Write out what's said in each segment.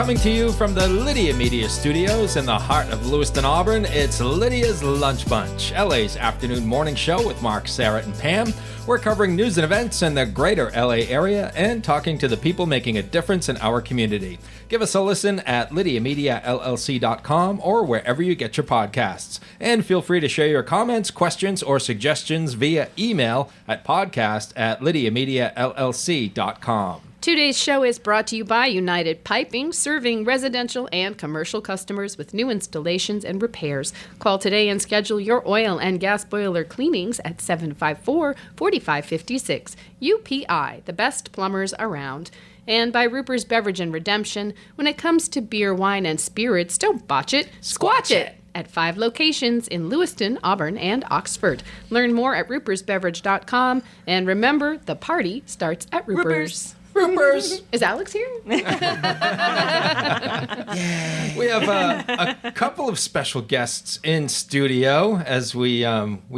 Coming to you from the Lydia Media Studios in the heart of Lewiston, Auburn, it's Lydia's Lunch Bunch, LA's afternoon morning show with Mark, Sarah, and Pam. We're covering news and events in the greater LA area and talking to the people making a difference in our community. Give us a listen at lydiamediallc.com or wherever you get your podcasts. And feel free to share your comments, questions, or suggestions via email at podcast@lydiamediallc.com. Today's show is brought to you by United Piping, serving residential and commercial customers with new installations and repairs. Call today and schedule your oil and gas boiler cleanings at 754-4556. UPI, the best plumbers around. And by Ruper's Beverage and Redemption. When it comes to beer, wine, and spirits, don't botch it, squatch it! At 5 locations in Lewiston, Auburn, and Oxford. Learn more at rupersbeverage.com. And remember, the party starts at Ruper's. Roopers! Is Alex here? We have a couple of special guests in studio as we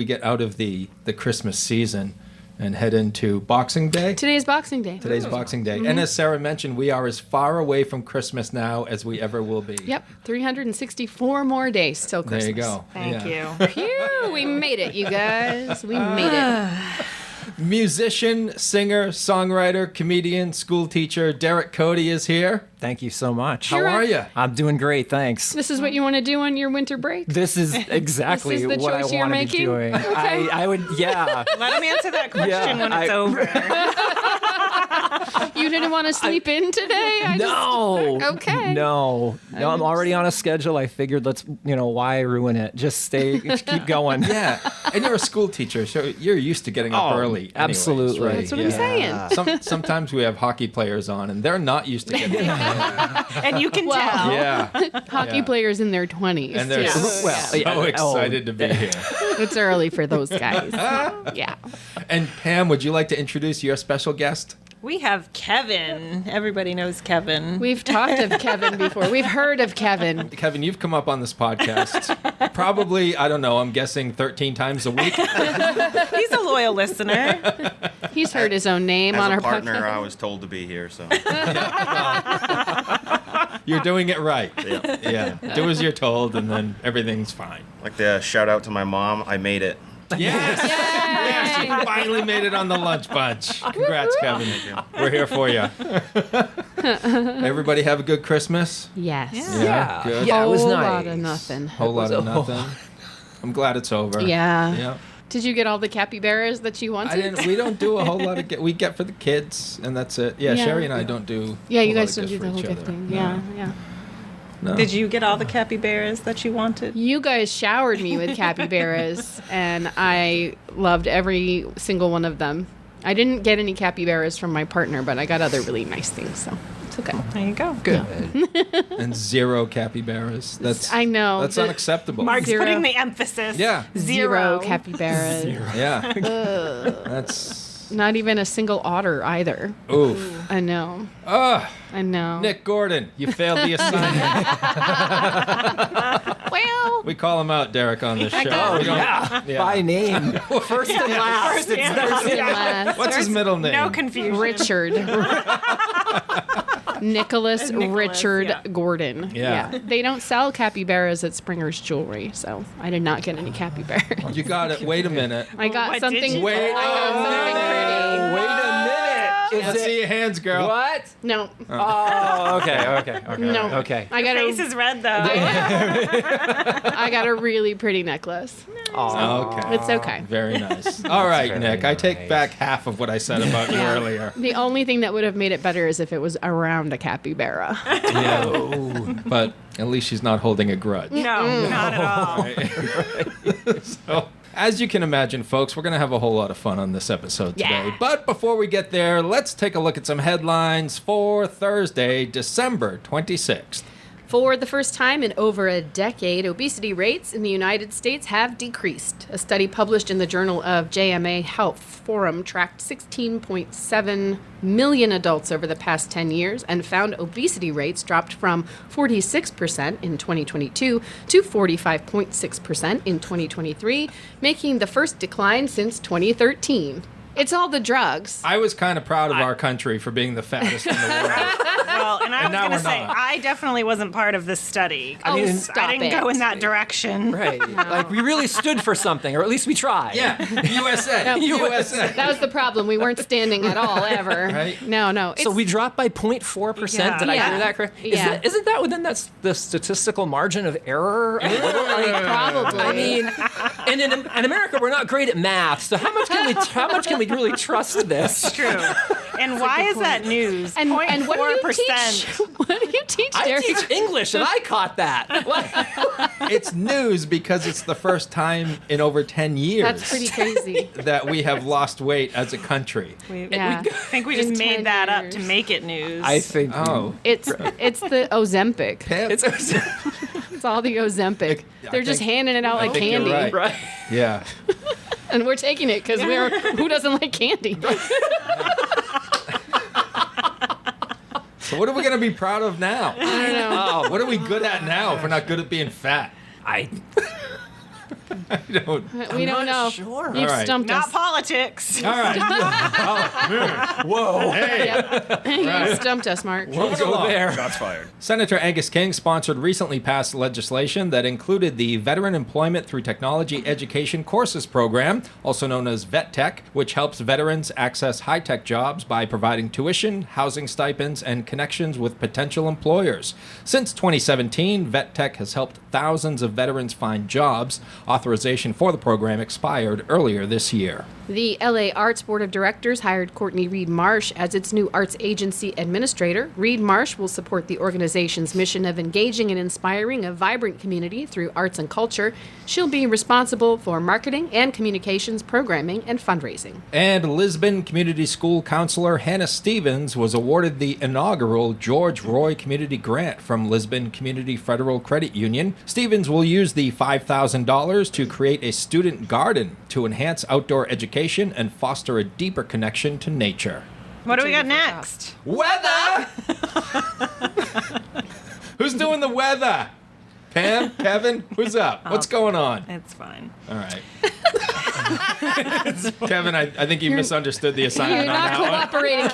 get out of the Christmas season and head into Boxing Day. Today's Boxing Day. Boxing Day. Mm-hmm. And as Sarah mentioned, we are as far away from Christmas now as we ever will be. Yep, 364 more days till Christmas. There you go. Thank you. Phew, we made it, you guys. We made it. Musician, singer, songwriter, comedian, school teacher, Derek Cote is here. Thank you so much. How are you? I'm doing great, thanks. This is what you want to do on your winter break? This is exactly This is the what I choice you're want to be making? doing. Okay. I would, yeah. Let him answer that question when it's over. You didn't want to sleep in today? Okay. No, I'm already on a schedule. I figured why ruin it? Just keep going. Yeah, and you're a school teacher, so you're used to getting up early. Absolutely. Anyways, right? That's what I'm saying. Sometimes we have hockey players on, and they're not used to getting up. And you can tell. Yeah. Hockey players in their 20s. And they're so excited to be here. It's early for those guys. Yeah. And Pam, would you like to introduce your special guest? We have Kevin. Everybody knows Kevin. We've talked of Kevin before. We've heard of Kevin. Kevin, you've come up on this podcast probably, I don't know, I'm guessing 13 times a week. He's a loyal listener. He's heard his own name on our As a partner, podcast. I was told to be here, so. You're doing it right. Yeah. Do as you're told, and then everything's fine. I'd like to shout out to my mom. I made it. Yes! Yes, you finally made it on the Lunch Bunch. Congrats, Kevin. We're here for you. Everybody have a good Christmas? Yes. Yeah. Good. Yeah, it was Whole nice. lot of nothing. Whole lot of nothing. I'm glad it's over. Yeah. Yeah. Did you get all the capybaras that you wanted? We don't do a whole lot of we get for the kids, and that's it. Yeah, Yeah. Sherry and I don't do. Yeah, a you lot guys of don't do gifts the for whole each other. gifting. No. Yeah. No. Did you get all the capybaras that you wanted? You guys showered me with capybaras, and I loved every single one of them. I didn't get any capybaras from my partner, but I got other really nice things, so it's okay. There you go. Good. And 0 capybaras. That's I know. That's the- unacceptable. Mark's Zero. putting the emphasis. Yeah. Zero capybaras. Yeah. That's. Not even a single otter either. Oof. I know. Ugh. I know. Nick Gordon, you failed the assignment. Well, We call him out, Derek, on this show. got- We don't- yeah. By name. First and last. First and first and last. What's his middle name? No confusion. Richard. Nicholas Richard yeah. Gordon. Yeah. They don't sell capybaras at Springer's Jewelry, so I did not get any capybaras. You got it. Wait a minute. I got What did something. you Wait. I got something Wait a minute. Let's Is see your hands, girl. What? pretty. No. Oh, okay. No. Okay. I got Face is red, though. I got a really pretty necklace. Okay. It's okay. Very nice. All right, very Nick. I take nice. back half of what I said about you earlier. The only thing that would have made it better is if it was around a capybara. Yeah. But at least she's not holding a grudge. No, not at all. So, as you can imagine, folks, we're going to have a whole lot of fun on this episode today. Yeah. But before we get there, let's take a look at some headlines for Thursday, December 26th. For the first time in over a decade, obesity rates in the United States have decreased. A study published in the Journal of JMA Health Forum tracked 16.7 million adults over the past 10 years and found obesity rates dropped from 46% in 2022 to 45.6% in 2023, making the first decline since 2013. It's all the drugs. I was kind of proud of our country for being the fattest in the world. Well, and I And was now going to we're say, not. I definitely wasn't part of this study. Oh, I stop didn't it. go in that direction. Right. Like, we really stood for something, or at least we tried. Yeah, USA. USA. That was the problem. We weren't standing at all, ever. Right. No. So It's- we dropped by 0.4%. Yeah. Did I Yeah. hear that correctly? Yeah. Isn't that within the statistical margin of error? probably. I mean, and in America, we're not great at math. So how much can we really trust this? True. And why is that news? and what do you 0.4%. teach? What do you teach, I Derek? teach English, and I caught that. It's news because it's the first time in over 10 years That's pretty crazy. that we have lost weight as a country. Yeah. I think we just In 10 made that up years. to make it news. I think. Oh. It's the Ozempic. Pam, It's It's all the Ozempic. They're just think- handing it out like think you're candy. right. right. yeah. And we're taking it because who doesn't like candy? So what are we going to be proud of now? I don't know. Oh, what are we good at now if we're not good at being fat? I I don't. We don't know. sure. You've All right. stumped Not us. politics. All right. Whoa. Hey, You stumped us, Mark. let's Go there. Shots fired. Senator Angus King sponsored recently passed legislation that included the Veteran Employment Through Technology Education Courses Program, also known as Vet Tech, which helps veterans access high-tech jobs by providing tuition, housing stipends, and connections with potential employers. Since 2017, Vet Tech has helped thousands of veterans find jobs. Authorization for the program expired earlier this year. The LA Arts Board of Directors hired Courtney Reed Marsh as its new arts agency administrator. Reed Marsh will support the organization's mission of engaging and inspiring a vibrant community through arts and culture. She'll be responsible for marketing and communications, programming, and fundraising. And Lisbon Community School counselor Hannah Stevens was awarded the inaugural George Roy Community Grant from Lisbon Community Federal Credit Union. Stevens will use the $5,000 to create a student garden to enhance outdoor education and foster a deeper connection to nature. What do we got next? Weather! Who's doing the weather? Pam? Kevin? Who's up? What's going on? It's fine. All right. Kevin, I think you misunderstood the assignment You're on not that one. cooperating,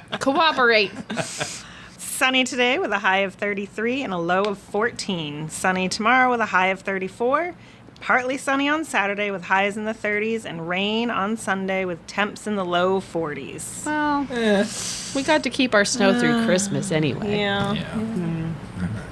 Kevin. Cooperate. Sunny today with a high of 33 and a low of 14. Sunny tomorrow with a high of 34. Partly sunny on Saturday with highs in the 30s, and rain on Sunday with temps in the low 40s. Well, we got to keep our snow through Christmas anyway. Yeah. Yeah.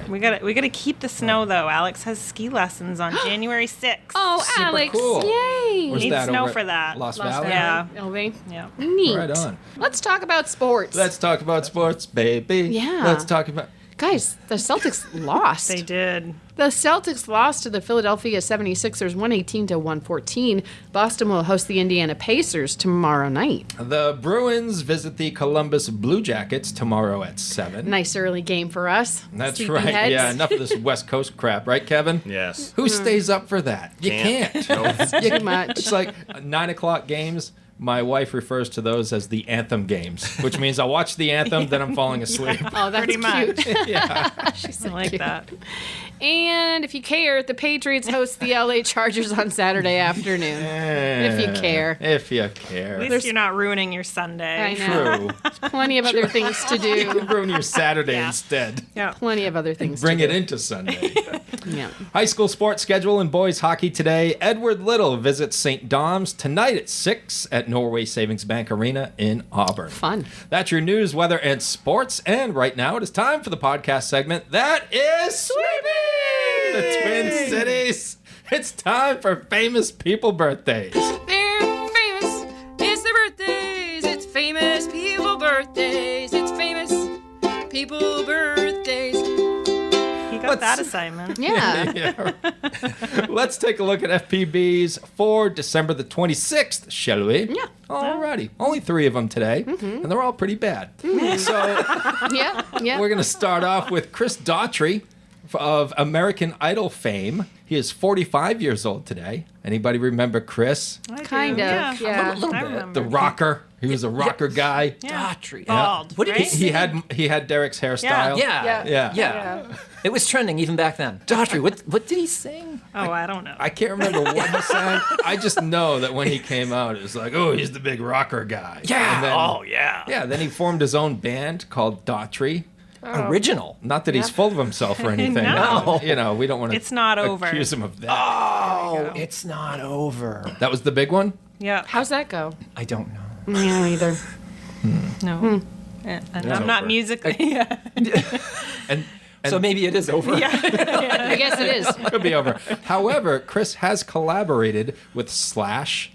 We gotta keep the snow though. Alex has ski lessons on January 6th. Oh, Super Alex! cool. Yay! Where's Need that, snow over for at that. Lost Lost Valley? Yeah. Valley. Yeah. Neat. Right on. Let's talk about sports. Let's talk about sports, baby. Yeah. Let's talk about... Guys, the Celtics lost. They did. The Celtics lost to the Philadelphia 76ers 118-114. Boston will host the Indiana Pacers tomorrow night. The Bruins visit the Columbus Blue Jackets tomorrow at 7. Nice early game for us. That's Sleepy right. heads. Yeah, enough of this West Coast crap, right, Kevin? Yes. Who stays up for that? You Can't. can't. Too much. It's like 9 o'clock games. My wife refers to those as the anthem games, which means I watch the anthem, then I'm falling asleep. Oh, that's Pretty cute. much. Yeah. She's I so like cute. that. And if you care, the Patriots host the LA Chargers on Saturday afternoon. If you care. If you At care. least you're not ruining your Sunday. I know. True. Plenty of other things to You do. can ruin your Saturday Yeah. instead. Yeah. Plenty of other things Bring to it do. into Sunday. Yeah. High school sports schedule in boys hockey today. Edward Little visits St. Dom's tonight at 6 at Norway Savings Bank Arena in Auburn. Fun. That's your news, weather, and sports. And right now it is time for the podcast segment that is Sweeping the Twin Cities. It's time for famous people birthdays. They're famous. It's their birthdays. It's famous people birthdays. It's famous people birthdays. He got Let's- that assignment. Yeah. Yeah. Let's take a look at FPBs for December the 26th, shall we? Yeah. Alrighty. Only 3 of them today, and they're all pretty bad. So Yeah. Yeah. we're going to start off with Chris Daughtry of American Idol fame. He is 45 years old today. Anybody remember Chris? I do. Kind of, yeah. I remember. The rocker. He was a rocker guy. Daughtry. Bald. What did right? He had Derek's hairstyle. Yeah. It was trending even back then. Daughtry, what did he sing? Oh, I don't know. I can't remember what he sang. I just know that when he came out, it was like, oh, he's the big rocker guy. Yeah. And then, yeah. yeah. Then he formed his own band called Daughtry. Original. Not that he's full of himself or anything. No. You know, we don't want to. It's not over. Accuse him of that. Oh, it's not over. That was the big one. Yeah. How's that go? I don't know. Me either. No. And I'm not over. musically. Yeah. And So maybe it is over. I guess it is. could be over. However, Chris has collaborated with Slash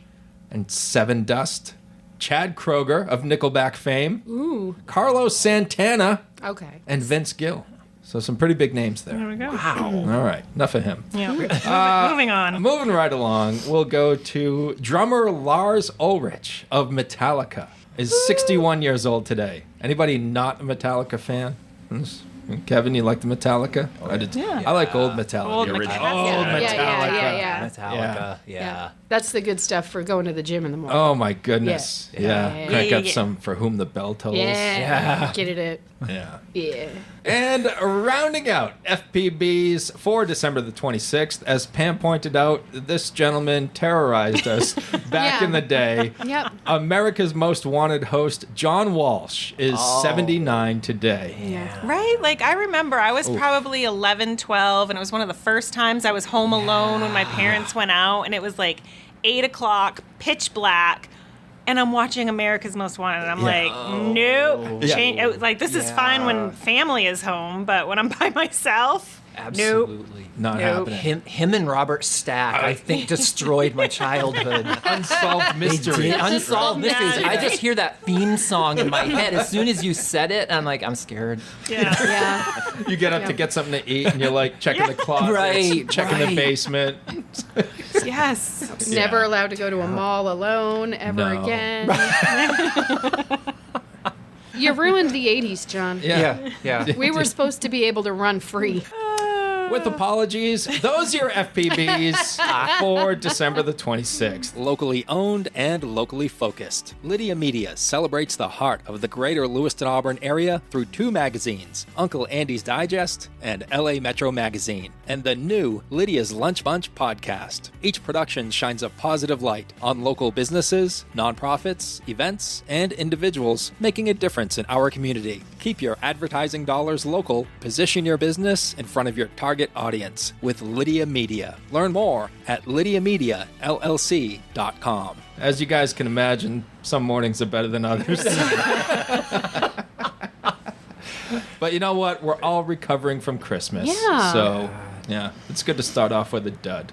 and Seven Dust, Chad Kroger of Nickelback fame, Carlos Santana, Okay. and Vince Gill. So some pretty big names there. There we go. All right, enough of him. Yeah. Moving on. Moving right along, we'll go to drummer Lars Ulrich of Metallica. Is 61 years old today. Anybody not a Metallica fan? Kevin, you like the Metallica? I did. Yeah. I like old Metallica. Old The original. Metallica. Old Yeah, Metallica. yeah. Metallica. Yeah. That's the good stuff for going to the gym in the morning. Oh my goodness. Yeah. Yeah. Crank Yeah, up yeah. some For Whom the Bell Tolls. Yeah. Get it. Yeah. Yeah. And rounding out FPBs for December the 26th, as Pam pointed out, this gentleman terrorized us back Yeah. in the day. Yep. America's Most Wanted host, John Walsh, is 79 today. Yeah. Right? Like, I remember I was probably 11, 12, and it was one of the first times I was home alone when my parents went out, and it was like 8 o'clock, pitch black, and I'm watching America's Most Wanted, and I'm like, nope. Yeah. Like, this is fine when family is home, but when I'm by myself, nope. Absolutely. Not Nope. happening. Him and Robert Stack, I think, destroyed my childhood. Unsolved mystery. Unsolved mysteries. I just hear that theme song in my head as soon as you said it. I'm like, I'm scared. Yeah. Yeah. You get up to get something to eat, and you're like checking the closet, Right, checking the right. basement. Yes. Never allowed to go to a mall alone ever No. again. You ruined the 80s, John. Yeah. We were supposed to be able to run free. With apologies, those are your FPBs for December the 26th. Locally owned and locally focused, Lydia Media celebrates the heart of the greater Lewiston Auburn area through 2 magazines, Uncle Andy's Digest and LA Metro Magazine, and the new Lydia's Lunch Bunch podcast. Each production shines a positive light on local businesses, nonprofits, events, and individuals making a difference in our community. Keep your advertising dollars local, position your business in front of your target audience with Lydia Media. Learn more at lydiamediallc.com. As you guys can imagine, some mornings are better than others. But you know what? We're all recovering from Christmas. Yeah. So, yeah, it's good to start off with a dud.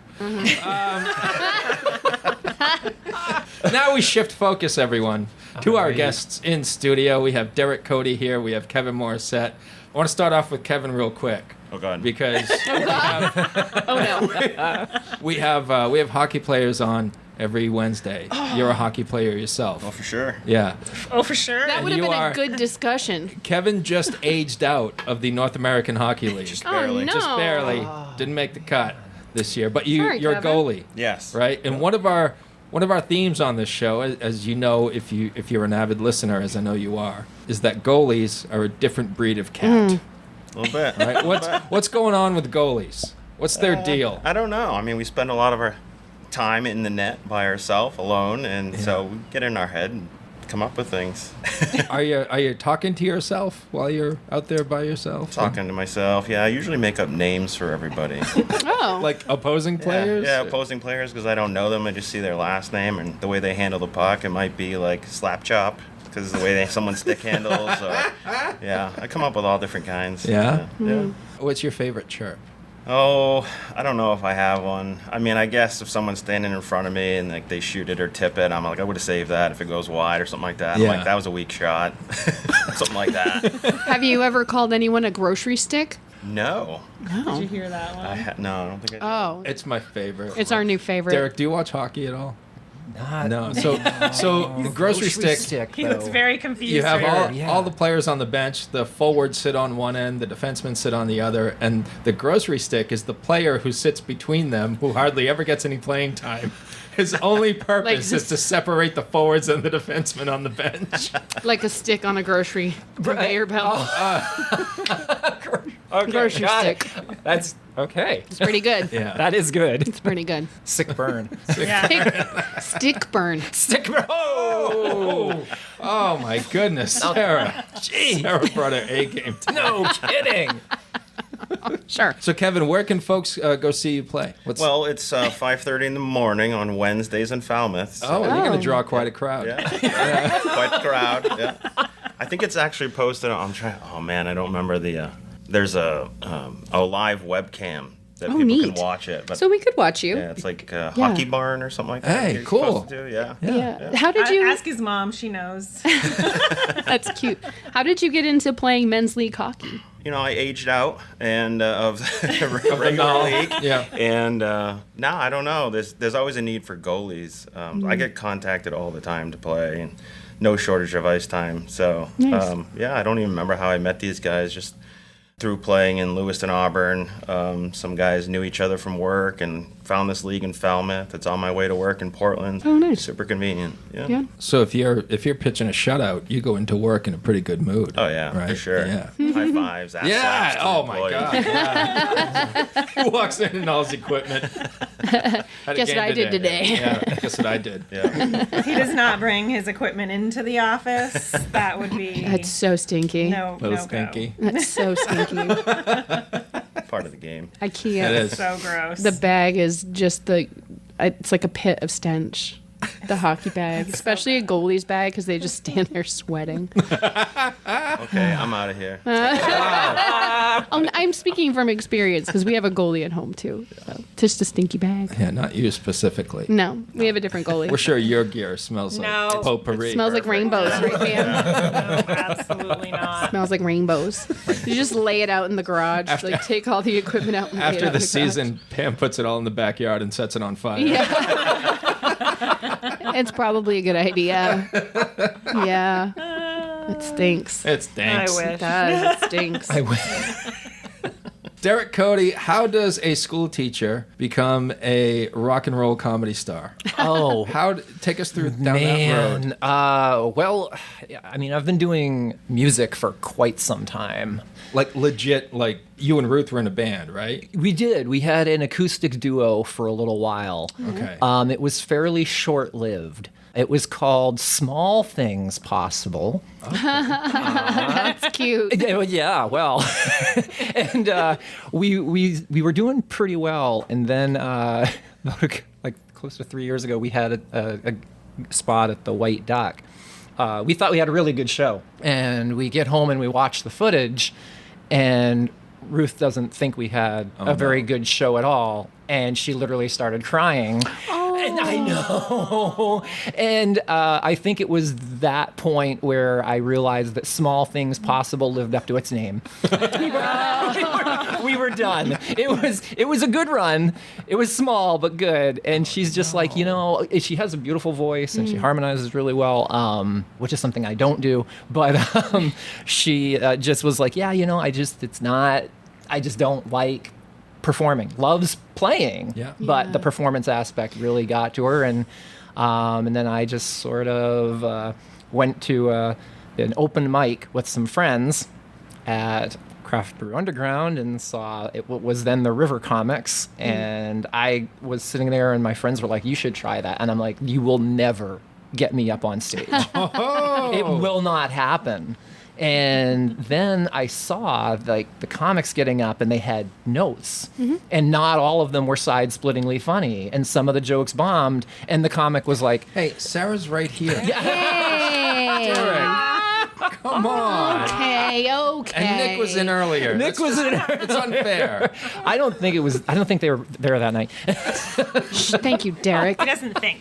Now we shift focus, everyone, to our guests in studio. We have Derek Cote here. We have Kevin Morissette. I want to start off with Kevin real quick. Oh, God. Because Oh, no. we have hockey players on every Wednesday. You're a hockey player yourself. Oh, for sure. Yeah. Oh, for sure. That would have you been are- a good discussion. Kevin just aged out of the North American Hockey League. Just Oh, barely. no. Just barely. Didn't make the cut this year. But you're a Kevin. goalie, Yes. right? And one of our themes on this show, as you know, if you're an avid listener, as I know you are, is that goalies are a different breed of cat. A little bit. Right? What's going on with goalies? What's their deal? I don't know. I mean, we spend a lot of our time in the net by ourselves, alone, and so we get in our head and come up with things. Are you talking to yourself while you're out there by yourself? Talking to myself. Yeah, I usually make up names for everybody. Oh. Like opposing players? Yeah, opposing players, because I don't know them. I just see their last name and the way they handle the puck. It might be like slap chop, because the way someone's stick handles. Or, yeah, I come up with all different kinds. Yeah? Yeah. What's your favorite chirp? Oh, I don't know if I have one. I mean, I guess if someone's standing in front of me and like they shoot it or tip it, I'm like, I would have saved that if it goes wide or something like that. Yeah. I'm like, that was a weak shot. Something like that. Have you ever called anyone a grocery stick? No. Did you hear that one? No, I don't think I did. Oh. It's my favorite. It's our new favorite. Derek, do you watch hockey at all? Not No. So the grocery stick. He looks very confused. You have right all, now. all the players on the bench. The forwards sit on one end, the defensemen sit on the other, and the grocery stick is the player who sits between them, who hardly ever gets any playing time. His only purpose is to separate the forwards and the defensemen on the bench. Like a stick on a grocery conveyor belt. Okay, Grocery got stick. it. That's okay. It's pretty good. Yeah. That is good. It's pretty good. Sick burn. Stick burn. Stick burn. Oh, Oh my goodness, Sarah. Sarah brought her A game today. no kidding. Sure. So Kevin, where can folks go see you play? Well, it's 5:30 in the morning on Wednesdays in Falmouth. So You're going to draw quite a crowd. yeah, quite the crowd. Yeah, I think it's actually posted. I'm trying. Oh man, I don't remember the. There's a live webcam that people neat. can watch it. But So we could watch you. yeah, it's like a hockey barn or something like that. Hey, you're cool. supposed to do, yeah. Yeah. How did you? Ask his mom. She knows. That's cute. How did you get into playing men's league hockey? You know, I aged out and of the regular league. Yeah. And now I don't know. There's always a need for goalies. I get contacted all the time to play, and no shortage of ice time. So Nice. I don't even remember how I met these guys. Just through playing in Lewiston, Auburn. Some guys knew each other from work and found this league in Falmouth. It's on my way to work in Portland. Oh, nice. Super convenient. Yeah. Yeah. So if you're pitching a shutout, you go into work in a pretty good mood. Oh yeah, right? for sure. Yeah. High fives. Ass slaps Yeah. to Oh the my employees. God. Yeah. He walks in and all his equipment. Had a Guess game what I did today. Yeah. Guess what I did. Yeah. He does not bring his equipment into the office. That would be That's so stinky. no, Little no stinky. That's so stinky. Part of the game. I can't. It is. So gross. The bag is just it's like a pit of stench. The hockey bag, especially a goalie's bag, because they just stand there sweating. Okay, I'm out of here. I'm speaking from experience because we have a goalie at home too. So just a stinky bag. Yeah, not you specifically. No, we have a different goalie. We're sure your gear smells like No. potpourri. Smells like rainbows, right, Pam? No, absolutely not. Smells like rainbows. You just lay it out in the garage, like take all the equipment out. And lay it After out the in garage. season, Pam puts it all in the backyard and sets it on fire. Yeah. It's probably a good idea. Yeah. It stinks. It stinks. I It wish. does. It stinks. Derek Cote, how does a school teacher become a rock and roll comedy star? Oh, Take us through down that road. man. Well, yeah, I mean, I've been doing music for quite some time. Like legit, like you and Ruth were in a band, right? We did. We had an acoustic duo for a little while. Okay. It was fairly short-lived. It was called Small Things Possible. That's cute. Yeah, well, and we were doing pretty well, and then like close to 3 years ago, we had a spot at the White Duck. We thought we had a really good show, and we get home and we watch the footage, and Ruth doesn't think we had a very good show at all, and she literally started crying. And I know. And I think it was that point where I realized that Small Things Possible lived up to its name. we were done. It was a good run. It was small but good. And she's just like, she has a beautiful voice and she harmonizes really well, which is something I don't do. But she just was like, yeah, I just don't like performing. Loves playing, but the performance aspect really got to her, and then I just sort of went to an open mic with some friends at Craft Brew Underground and saw it was then the River Comics, and I was sitting there and my friends were like, you should try that, and I'm like, you will never get me up on stage. It will not happen. And then I saw the comics getting up and they had notes, and not all of them were side-splittingly funny, and some of the jokes bombed, and the comic was like, Hey, Sarah's right here. Hey. Come on. Okay. And Nick was in earlier. Nick was in. It's unfair. I don't think they were there that night. Thank you, Derek. He doesn't think.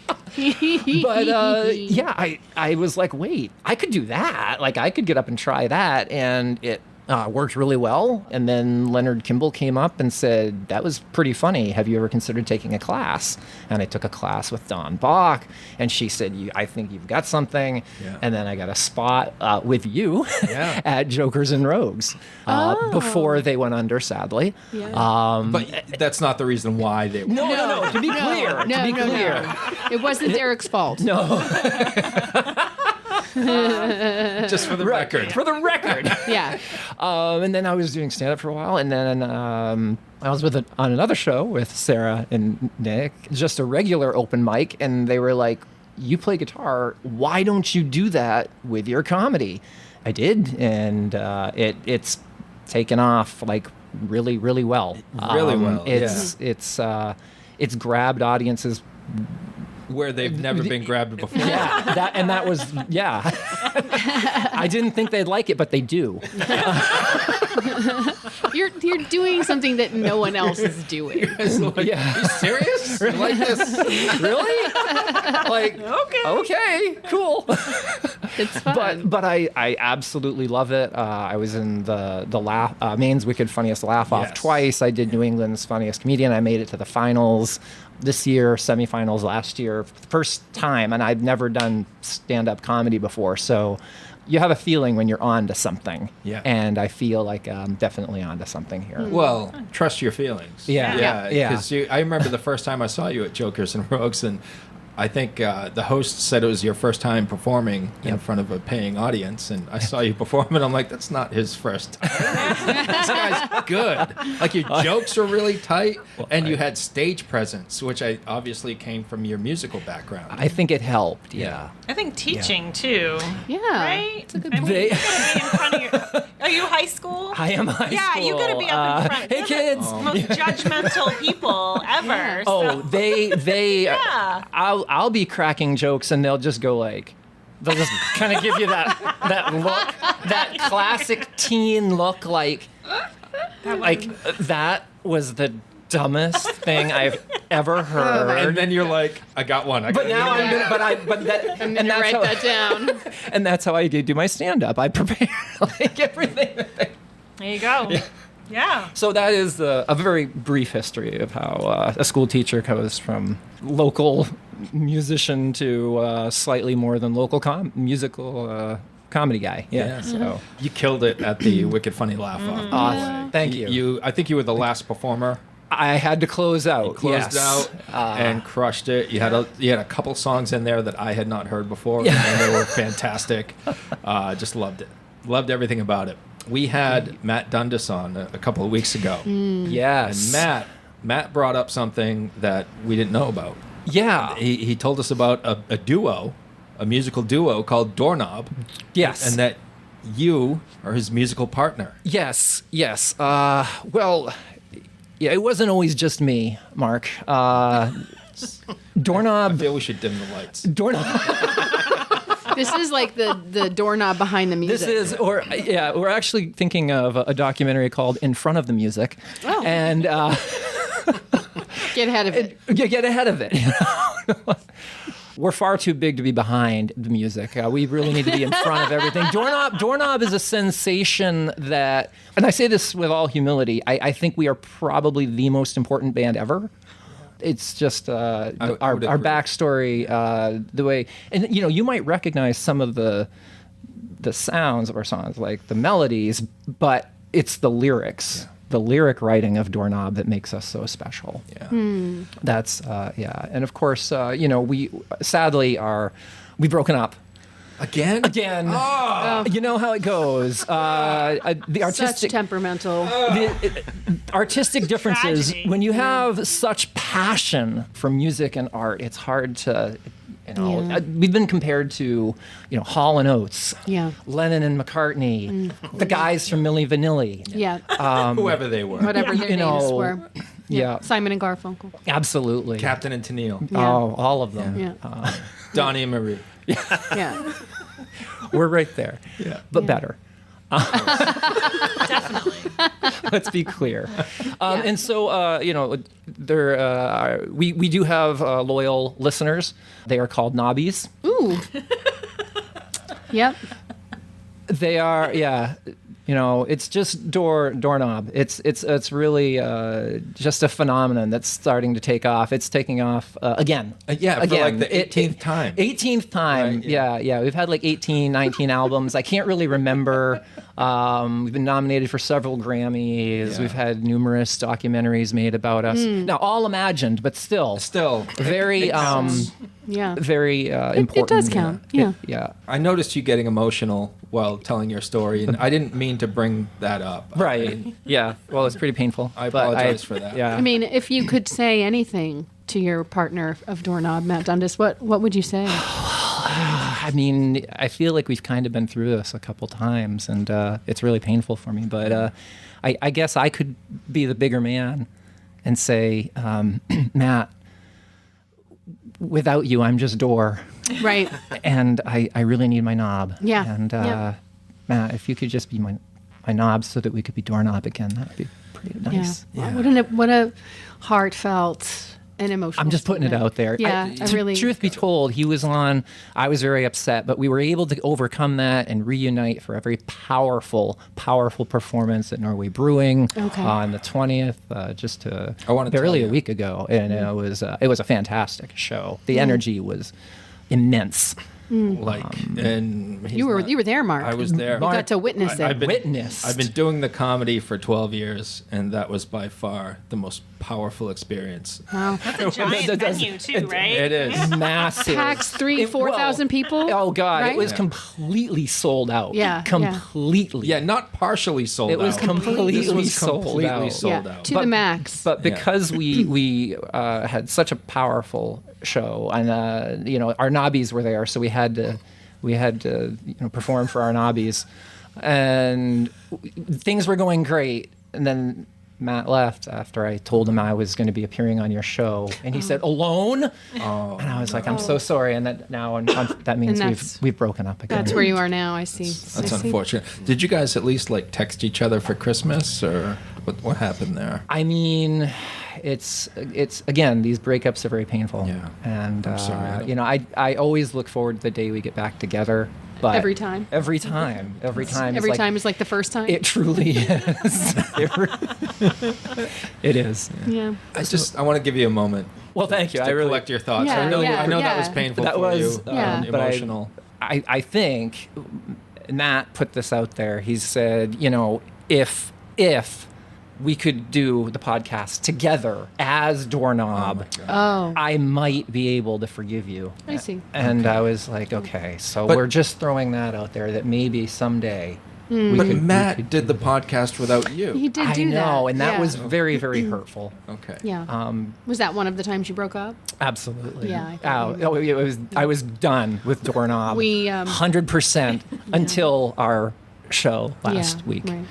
But I was like, wait, I could do that. Like, I could get up and try that, and it worked really well. And then Leonard Kimball came up and said, that was pretty funny. Have you ever considered taking a class? And I took a class with Dawn Bach, and she said, I think you've got something. Yeah. And then I got a spot with you Yeah. at Jokers and Rogues before they went under, sadly. Yeah. But that's not the reason why they were. No. To be clear, It wasn't Derek's fault. No, Just for the record. for the record. Yeah. And then I was doing stand-up for a while, and then I was on another show with Sarah and Nick, just a regular open mic, and they were like, "You play guitar. Why don't you do that with your comedy?" I did, and it's taken off like really, really well. Really well, It's grabbed audiences. Where they've never been grabbed before. Yeah, that was I didn't think they'd like it, but they do. You're doing something that no one else is doing. It's like, Yeah. Are you serious? You like this? Really? Like, okay, cool. It's fun. But I absolutely love it. I was in the Maine's Wicked Funniest Laugh Off Yes. twice. I did New England's Funniest Comedian. I made it to the finals this year, semifinals last year, first time, and I've never done stand-up comedy before. So you have a feeling when you're on to something. Yeah. And I feel like I'm definitely on to something here. Well, trust your feelings. Yeah. Because I remember the first time I saw you at Jokers and Rogues, and I think the host said it was your first time performing in front of a paying audience, and I saw you perform, and I'm like, that's not his first time. This guy's good. Like, your jokes were really tight, and you had stage presence, which I obviously came from your musical background. I think it helped, yeah. I think teaching too. Yeah. Right? It's a good I mean, They- you gotta be in front of your. Are you high school? I am high Yeah, school. you gotta be up in front. Hey, kids. The most judgmental people ever. Oh, so- they Yeah. I'll be cracking jokes and they'll just go like, they'll just kind of give you that look, that classic teen look, like that was the dumbest thing I've ever heard. And then you're like, I got one. But now I'm gonna, and that's Write how, that down. and that's how I do my stand up. I prepare like everything. There you go. Yeah. So that is a very brief history of how a school teacher goes from local musician to slightly more than local musical comedy guy. Yeah. Yeah. So You killed it at the Wicked Funny Laugh Off. awesome. Thank you. I think you were the last performer. I had to close out. Closed yes. out and crushed it. You had a couple songs in there that I had not heard before, and they were fantastic. Just loved it. Loved everything about it. We had Matt Dundas on a couple of weeks ago, Yes. and Matt brought up something that we didn't know about. Yeah. He told us about a duo, a musical duo called Doorknob. Yes. And that you are his musical partner. Yes. Yes. Well, yeah, it wasn't always just me, Mark. Doorknob. I feel we should dim the lights. Doorknob. This is like the doorknob behind the music. This is, we're actually thinking of a documentary called In Front of the Music. Oh. And Get ahead of it. get ahead of it. You know? We're far too big to be behind the music. We really need to be in front of everything. Doorknob is a sensation that, and I say this with all humility, I think we are probably the most important band ever. It's just our would agree. backstory, the way, and you know, you might recognize some of the sounds of our songs, like the melodies, but it's the lyrics, the lyric writing of Doorknob that makes us so special. Yeah. That's and of course, you know, we've broken up. Again? You know how it goes. The Such artistic temperamental. artistic differences. Tragedy. When you have such passion for music and art, it's hard to, you know. Yeah. We've been compared to, you know, Hall and Oates, Yeah. Lennon and McCartney, the guys from Milli Vanilli. Yeah. Whoever they were. Whatever their you names know, were. Yeah, Simon and Garfunkel. absolutely. Captain and Tennille. Yeah. Oh, all of them. Yeah. Donnie and Marie. Yeah. We're right there, Yeah. but Yeah. better. Definitely. Let's be clear. And so, you know, we do have loyal listeners. They are called Knobbies. Ooh. Yep. They are, yeah. You know, it's just doorknob. It's really just a phenomenon that's starting to take off. It's taking off again. Yeah, for like the 18th time. 18th time. Right, yeah. We've had like 18, 19 albums. I can't really remember We've been nominated for several Grammys. Yeah. We've had numerous documentaries made about us. Now, all imagined, but still very, Yeah. very important. It does count. Yeah. Yeah. I noticed you getting emotional while telling your story, and I didn't mean to bring that up. Right. Yeah. Well, it's pretty painful. I but apologize for that. Yeah. I mean, if you could say anything to your partner of Doorknob, Matt Dundas, what would you say? I mean, I feel like we've kind of been through this a couple times, and it's really painful for me. But I guess I could be the bigger man and say, Matt, without you, I'm just Door, Right. and I really need my knob. Yeah. And Yeah. Matt, if you could just be my knob so that we could be Doorknob again, that'd be pretty nice. Yeah. What a heartfelt and emotional. I'm just putting it statement. out there. Yeah, I really. Truth be told, he was on. I was very upset, but we were able to overcome that and reunite for a very powerful, powerful performance at Norway Brewing Okay. on the 20th, just I wanna tell barely a you. week ago, and it was a fantastic show. The energy was immense. And You were there, Mark. I was there. You got to witness I've it. been, Witnessed. I've been doing the comedy for 12 years, and that was by far the most powerful experience. Wow. That's a giant venue too, right? It is. Massive. Packs 4,000 Well, people. Oh God! right? It was completely sold out. Yeah, yeah. Completely. Yeah, not partially sold out. It was completely This was sold completely out. sold Yeah, out. to the max. But because we had such a powerful show, and our nobbies were there, so we had to perform for our nobbies, and things were going great. And then Matt left after I told him I was going to be appearing on your show, and he said, "Alone?" And I was like, "I'm so sorry." And that means And that's- we've broken up again. That's where you are now. I see. That's I see. unfortunate. Did you guys at least text each other for Christmas, or what happened there? I mean, it's again, these breakups are very painful. Yeah. And I'm sorry. I always look forward to the day we get back together. But Every time? Every time. Every it's time is like the first time. It truly is. It is. Yeah. I want to give you a moment. Well, thank you. To I really collect your thoughts. Yeah, I know that yeah. was painful That for was, you. Yeah. but Emotional. I think Matt put this out there. He said, if we could do the podcast together as Doorknob, I might be able to forgive you. I see. And I was like, okay, so But- we're just throwing that out there that maybe someday. But Matt did the podcast without you. He did I do that. know, and that Yeah. was very, very hurtful. Okay. Yeah. Was that one of the times you broke up? Absolutely. Yeah, I thought I was done with Doorknob. We, 100% until our show last week. Right.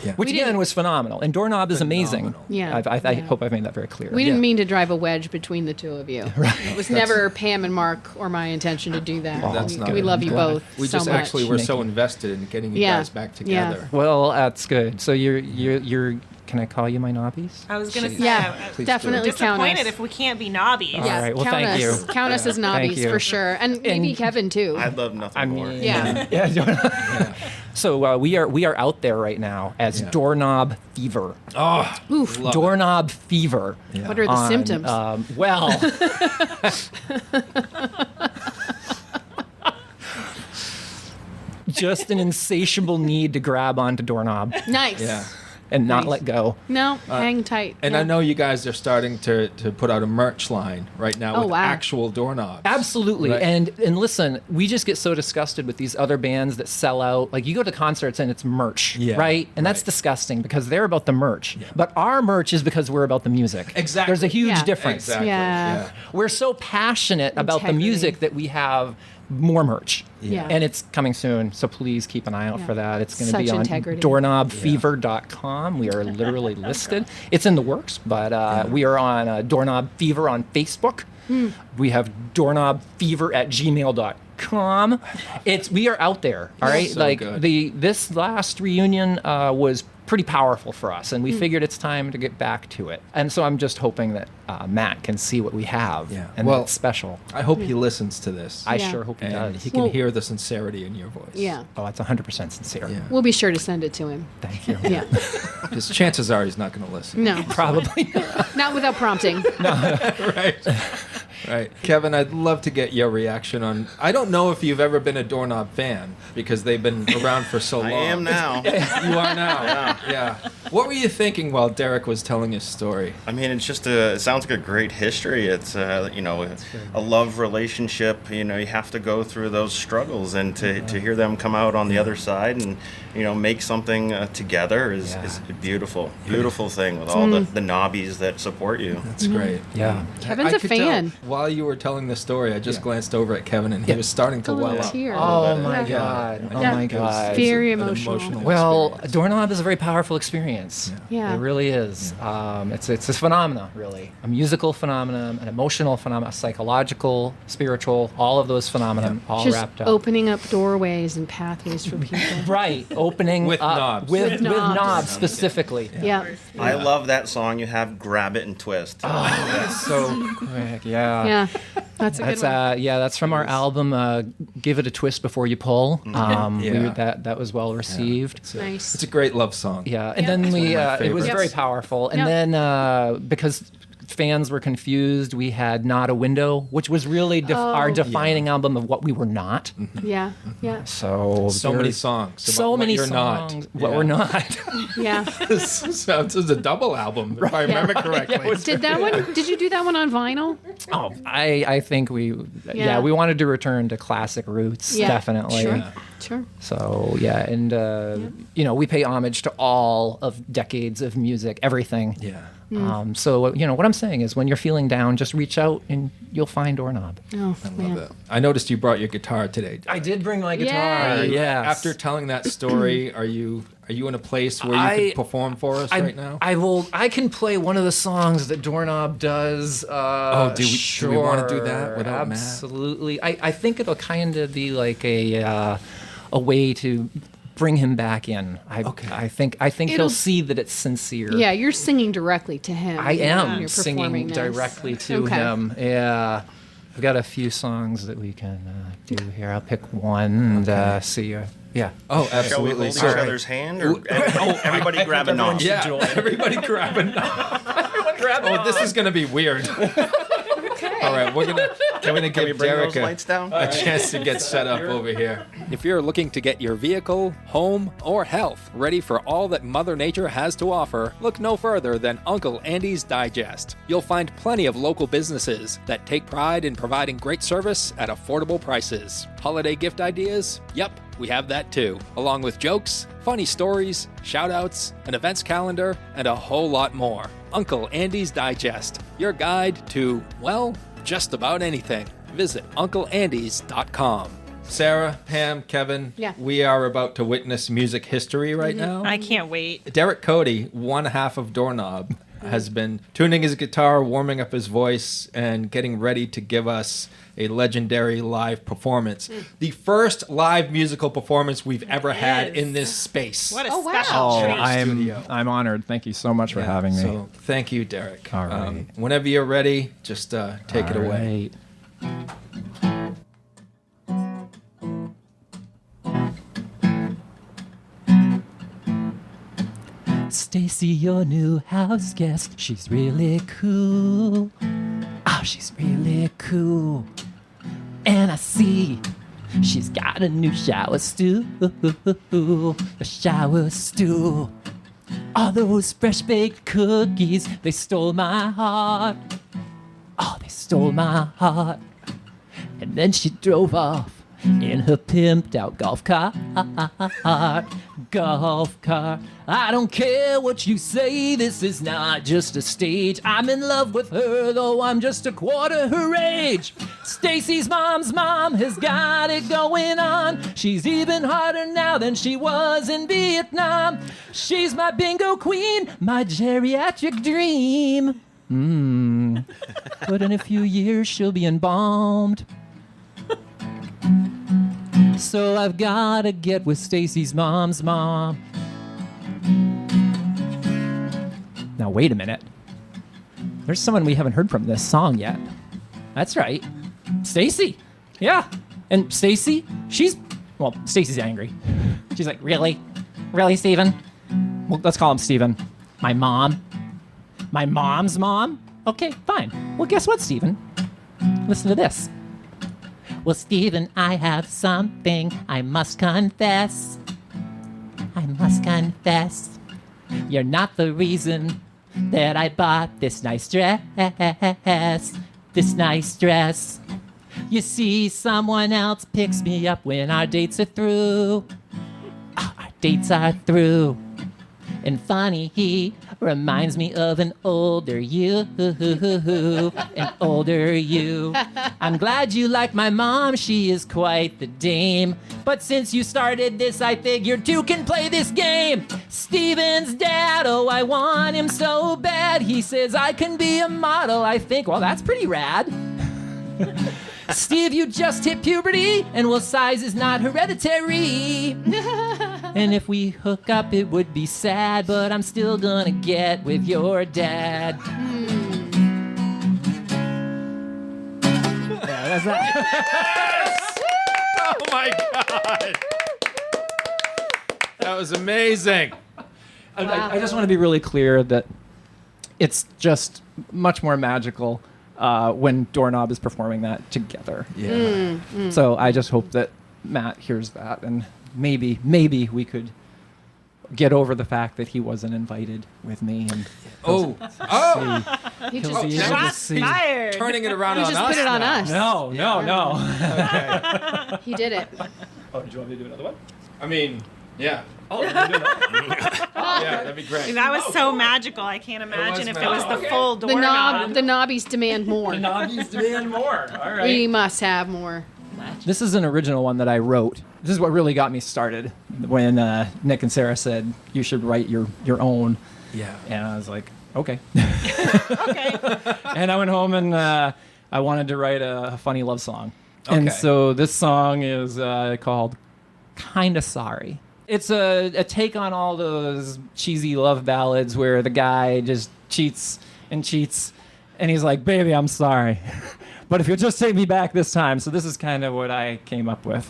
Yeah. Which We again didn't- was phenomenal, and Doorknob is amazing. Phenomenal. Yeah, I yeah. hope I've made that very clear. We didn't mean to drive a wedge between the two of you. Right. It was never Pam and Mark or my intention to do that. That's not we it. love you Glad. both We so just much. actually were so invested in getting you Yeah. guys back Yeah. together. Well, that's good. So you're. Can I call you my nobbies? I was gonna say, Yeah, Please definitely I'm count disappointed us. if we can't be knobbies. All Yes, right, well, count thank us. you. Count us as Thank knobbies you. for sure, and maybe Kevin too. I'd love nothing more. Yeah. Yeah. So we are out there right now as Doorknob Fever. Oh, Oof. love it. Doorknob Fever. Yeah. What are the on, symptoms? Well, just an insatiable need to grab onto Doorknob Nice. Yeah. and not Nice. let go. No, hang tight. And Yeah. I know you guys are starting to put out a merch line right now Oh, with wow. actual doorknobs. Absolutely. Right. And listen, we just get so disgusted with these other bands that sell out. Like you go to concerts and it's merch, Yeah, right? And that's right. disgusting because they're about the merch. But our merch is because we're about the music. Exactly. There's a huge Yeah. difference. Exactly. Yeah. We're so passionate about the Integrity. music that we have more merch. Yeah. And it's coming soon, so please keep an eye out Yeah. for that. It's going to Such be on integrity. doorknobfever.com. We are literally listed. It's in the works, but we are on Doorknob Fever on Facebook. We have doorknobfever@gmail.com. We are out there, all right? So good. This last reunion was pretty powerful for us, and we figured it's time to get back to it. And so I'm just hoping that Matt can see what we have, Yeah. and Well, that's special. I hope he listens to this. I Yeah. sure hope he and does. he can Well- hear the sincerity in your voice. Yeah. Oh, it's 100% sincere. Yeah. We'll be sure to send it to him. Thank you. Yeah. Because chances are he's not going to listen. No. Probably. Not without prompting. Right. Right. Kevin, I'd love to get your reaction on. I don't know if you've ever been a Doorknob fan because they've been around for so long. I am now. You are now. Yeah. What were you thinking while Derek was telling his story? I mean, it's just it sounds like a great history. It's, a love relationship. You have to go through those struggles, and to hear them come out on the other side and, make something together is a beautiful thing with all the knobbies that support you. That's great. Yeah. Kevin's I a could fan. tell while you were telling the story, I just glanced over at Kevin, and he was starting to well up. Tear. Oh my Yeah. God. Oh Yeah. my God. Very An emotional. Well, experience. Doorknob is a very powerful experience. Yeah. It really is. It's a phenomenon, really. A musical phenomenon, an emotional phenomenon, a psychological, spiritual, all of those phenomena all Just wrapped up. opening up doorways and pathways for people. Right, opening With up knobs. with With knobs, knobs. specifically. Yeah. I love that song you have, Grab It and Twist. So quick, yeah. Yeah. That's a good That's one. that's from our album Give It a Twist Before You Pull. That was well received. Nice. It's a great love song. Yeah, and then we my it was favorites. very powerful. And Yep. then because fans were confused, we had Not a Window, which was really our defining album of what we were not. Yeah. Yeah. So Many there's songs. about so what many you're songs. Not. What Yeah. we're not. Yeah. So this is a double album, if I remember correctly. Did you do that one on vinyl? Oh, I think we we wanted to return to classic roots, Yeah. definitely. Sure. Yeah. Sure. So and we pay homage to all of decades of music, everything. Yeah. So what I'm saying is, when you're feeling down, just reach out and you'll find Doorknob. Oh, man. I noticed you brought your guitar today. I did bring my guitar. Yay. Yes. After telling that story, are you in a place where you can perform for us right now? I can play one of the songs that Doorknob does. Do we wanna do that without Matt? Absolutely. I think it'll kind of be like a way to bring him back in. I think he'll It'll- see that it's sincere. Yeah, you're singing directly to him. I when am you're singing performing this. directly to Okay. him. Yeah. I've got a few songs that we can do here. I'll pick one and see. Yeah. Oh, Shall we absolutely. hold each Sorry. other's hand, or everybody grab a knob? Yeah, everybody grab a knob. Oh, this is going to be weird. All right, we're gonna Can we give bring Derek those lights down? a chance to get set up over here. If you're looking to get your vehicle, home, or health ready for all that Mother Nature has to offer, look no further than Uncle Andy's Digest. You'll find plenty of local businesses that take pride in providing great service at affordable prices. Holiday gift ideas? Yep, we have that too, along with jokes, funny stories, shout-outs, an events calendar, and a whole lot more. Uncle Andy's Digest, your guide to, well, just about anything. Visit UncleAndys.com. Sarah, Pam, Kevin, we are about to witness music history right now. I can't wait. Derek Cote, one half of Doorknob, has been tuning his guitar, warming up his voice, and getting ready to give us a legendary live performance. The first live musical performance we've ever had in this space. What a Oh, wow. special Oh, treat. I'm honored. Thank you so much for having me. So thank you, Derek. All right. Whenever you're ready, just take it away. Stacy, your new house guest, she's really cool. Oh, she's really cool. And I see she's got a new shower stool. A shower stool. All those fresh baked cookies, they stole my heart. Oh, they stole my heart. And then she drove off in her pimped out golf cart. Golf cart. I don't care what you say, this is not just a stage. I'm in love with her, though I'm just a quarter her age. Stacy's mom's mom has got it going on. She's even harder now than she was in Vietnam. She's my bingo queen, my geriatric dream. But in a few years she'll be embalmed. So I've gotta get with Stacy's mom's mom. Now wait a minute. There's someone we haven't heard from this song yet. That's right. Stacy. Yeah. And Stacy, Stacy's angry. She's like, really? Really, Steven? Well, let's call him Steven. My mom? My mom's mom? Okay, fine. Well, guess what, Steven? Listen to this. Well, Stephen, I have something I must confess. I must confess. You're not the reason that I bought this nice dress. This nice dress. You see, someone else picks me up when our dates are through. Our dates are through. And funny, he reminds me of an older you. An older you. I'm glad you like my mom, she is quite the dame. But since you started this, I figured two can play this game. Steven's dad, oh, I want him so bad. He says I can be a model. I think, well, that's pretty rad. Steve, you just hit puberty, and well, size is not hereditary. And if we hook up, it would be sad, but I'm still gonna get with your dad. Yeah, that's that. Oh my God. That was amazing. I just want to be really clear that it's just much more magical when Doorknob is performing that together. Yeah. So I just hope that Matt hears that, and maybe we could get over the fact that he wasn't invited with me. And Oh. You he'll just, be able to Shots see. fired. Turning it around you on just us. put it on now. us. No. He did it. Oh, did you want me to do another one? I mean, yeah. Oh, you're doing that? Yeah, that'd be great. That was so magical. I can't imagine if it was the full The doorknob. knobbies demand more. Knobbies demand more. All right. We must have more. This is an original one that I wrote. This is what really got me started when Nick and Sarah said you should write your own. Yeah. And I was like, okay. Okay. And I went home and I wanted to write a funny love song. And Okay. so this song is called Kinda Sorry. It's a take on all those cheesy love ballads where the guy just cheats and he's like, baby, I'm sorry. But if you'll just take me back this time. So this is kind of what I came up with.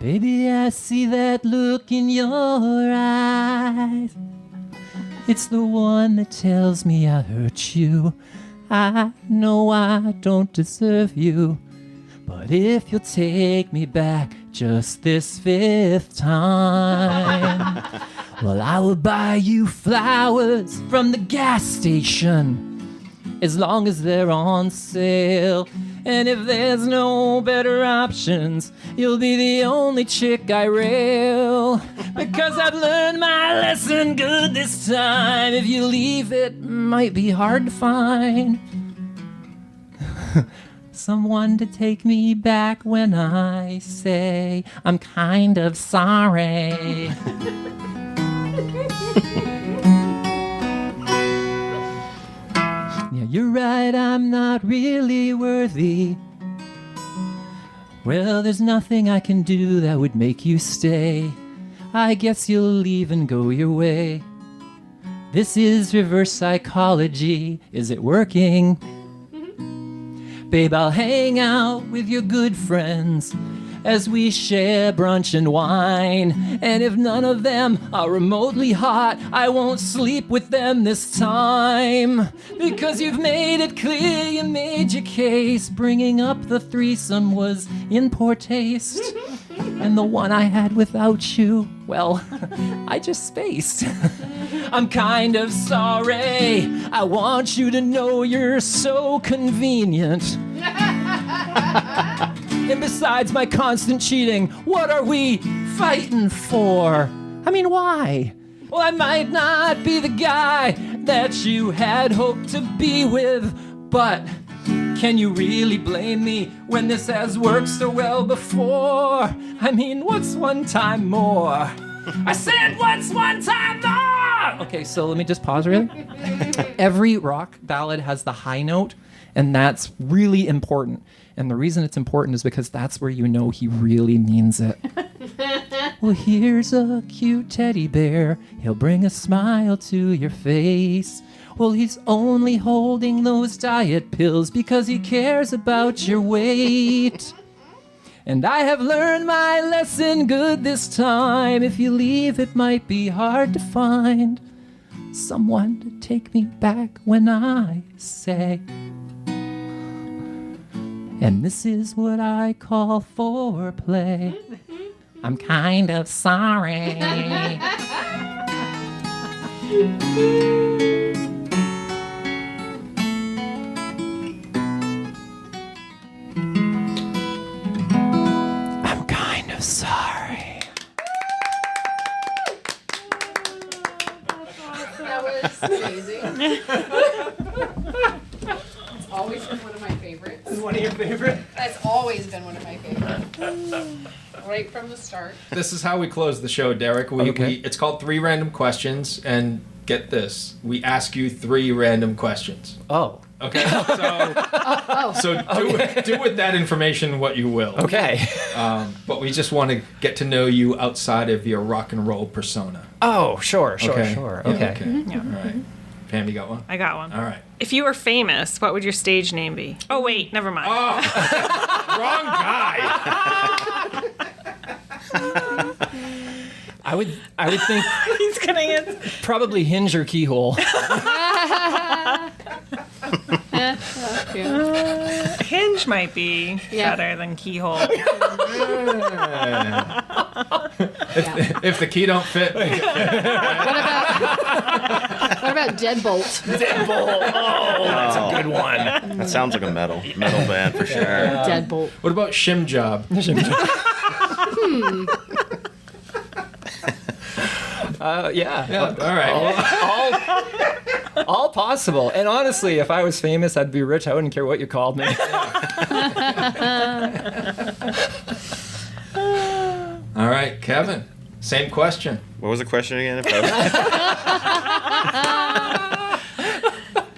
Baby, I see that look in your eyes. It's the one that tells me I hurt you. I know I don't deserve you. But if you'll take me back just this fifth time, well, I will buy you flowers from the gas station as long as they're on sale. And if there's no better options, you'll be the only chick I rail. Because I've learned my lesson good this time. If you leave, it might be hard to find someone to take me back when I say I'm kind of sorry. Yeah, you're right, I'm not really worthy. Well, there's nothing I can do that would make you stay. I guess you'll leave and go your way. This is reverse psychology. Is it working? Babe, I'll hang out with your good friends as we share brunch and wine. And if none of them are remotely hot, I won't sleep with them this time. Because you've made it clear you made your case. Bringing up the threesome was in poor taste. And the one I had without you, well, I just spaced. I'm kind of sorry. I want you to know you're so convenient. And besides my constant cheating, what are we fighting for? I mean, why? Well, I might not be the guy that you had hoped to be with, but can you really blame me when this has worked so well before? I mean, what's one time more? I said, what's one time more? Okay, so let me just pause really. Every rock ballad has the high note, and that's really important. And the reason it's important is because that's where you know he really means it. Well, here's a cute teddy bear. He'll bring a smile to your face. Well, he's only holding those diet pills because he cares about your weight. And I have learned my lesson good this time. If you leave, it might be hard to find someone to take me back when I say. And this is what I call foreplay. I'm kind of sorry. I'm kind of sorry. That was amazing. It's always been one of my favorites. This is one of your favorites? That's always been one of my favorites. Right from the start. This is how we close the show, Derek. It's called 3 Random Questions, and get this, we ask you 3 random questions. Oh. Okay, so do with that information what you will. Okay. But we just want to get to know you outside of your rock and roll persona. Oh, sure. Okay. Okay. Yeah. All right. Pam, you got one? I got one. All right. If you were famous, what would your stage name be? Oh, wait, never mind. Wrong guy. I would think He's going to answer. probably hinge or keyhole. Hinge might be better than keyhole. If the key don't fit, What about Deadbolt? Oh, that's a good one. That sounds like a metal band for sure. Deadbolt. what about Shim Job? Yeah. All right. All possible. And honestly, if I was famous, I'd be rich. I wouldn't care what you called me. All right, Kevin. Same question. What was the question again?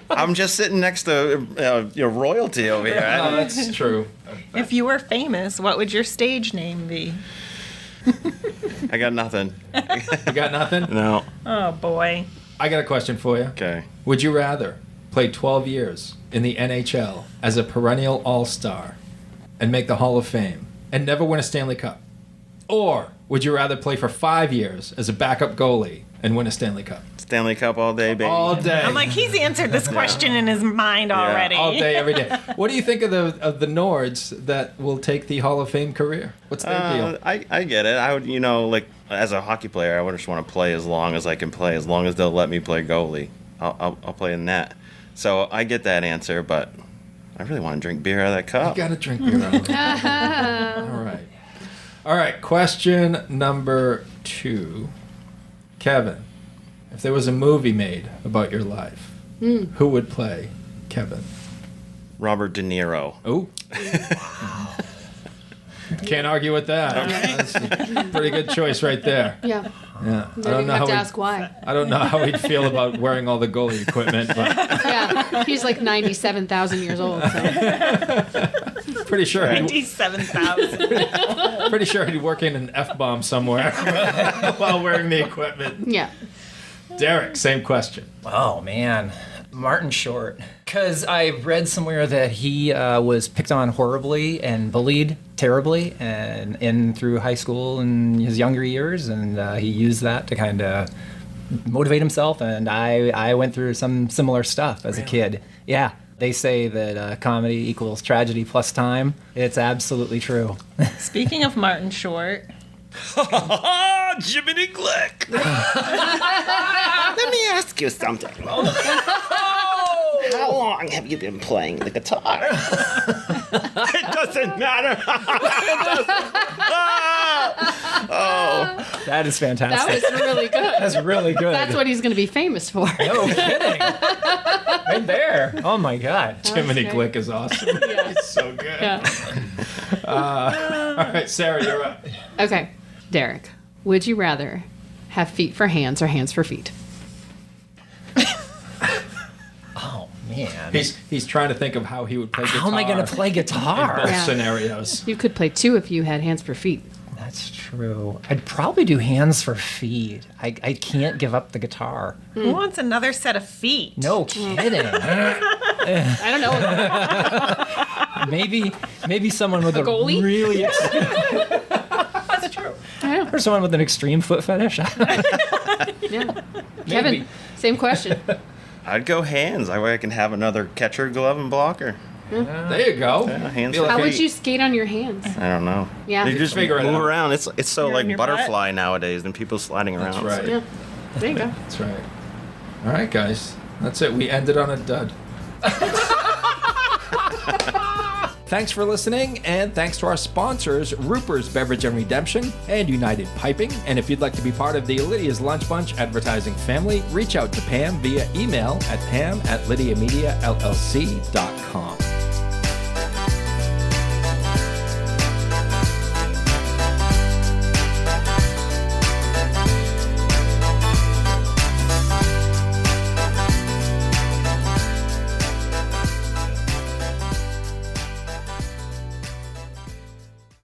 I'm just sitting next to your royalty over here. No, that's true. If you were famous, what would your stage name be? I got nothing. You got nothing? No. Oh, boy. I got a question for you. Okay. Would you rather play 12 years in the NHL as a perennial all-star and make the Hall of Fame and never win a Stanley Cup? Or would you rather play for 5 years as a backup goalie and win a Stanley Cup? Stanley Cup all day, baby. All day. I'm like, he's answered this question in his mind already. All day, every day. What do you think of the Nords that will take the Hall of Fame career? What's their deal? I get it. I would, like, as a hockey player, I would just want to play as long as I can play. As long as they'll let me play goalie, I'll play in that. So I get that answer, but I really want to drink beer out of that cup. You got to drink beer out of it. All right. Question number 2. Kevin, if there was a movie made about your life, who would play Kevin? Robert De Niro. Oh. Can't argue with that. That's a pretty good choice right there. Yeah. Yeah. You don't even have to ask why. I don't know how he'd feel about wearing all the goalie equipment, but Yeah. He's like 97,000 years old. So. pretty sure he'd 97,000. work in an F-bomb somewhere while wearing the equipment. Yeah. Derek, same question. Oh, man. Martin Short. Because I read somewhere that he was picked on horribly and bullied terribly and in through high school in his younger years, and he used that to kind of motivate himself, and I went through some similar stuff as a kid. Yeah. They say that comedy equals tragedy plus time. It's absolutely true. Speaking of Martin Short, Jiminy Glick. Let me ask you something. How long have you been playing the guitar? It doesn't matter. Oh. That is That fantastic. was really good. That's really good. That's what he's going to be famous for. No kidding. Right there. Oh my God. Jiminy Okay. Glick is awesome. Yeah. He's so good. Yeah. All right, Sarah, you're up. Okay. Derek, would you rather have feet for hands or hands for feet? Oh man. He's trying to think of how he would play guitar. How am I going to play in guitar? both Yeah. scenarios? You could play 2 if you had hands for feet. That's true. I'd probably do hands for feet. I can't give up the guitar. who wants another set of feet? No kidding. I don't know. maybe someone with a goalie? really Yeah. or someone with an extreme foot fetish. Yeah. Kevin, Same question. I'd go hands. That way I can have another catcher, glove, and blocker. There you go. Yeah, hands. Feel How like would you skate on your hands? I don't know. Yeah. You just Figure it move out. around. It's so You're on like your butterfly nowadays than people sliding around. That's right. Yeah. There you go. That's right. All right, guys. That's it. We ended on a dud. Thanks for listening, and thanks to our sponsors, Ruper's Beverage and Redemption and United Piping. And if you'd like to be part of the Lydia's Lunch Bunch advertising family, reach out to Pam via email at pam@lydiamediallc.com.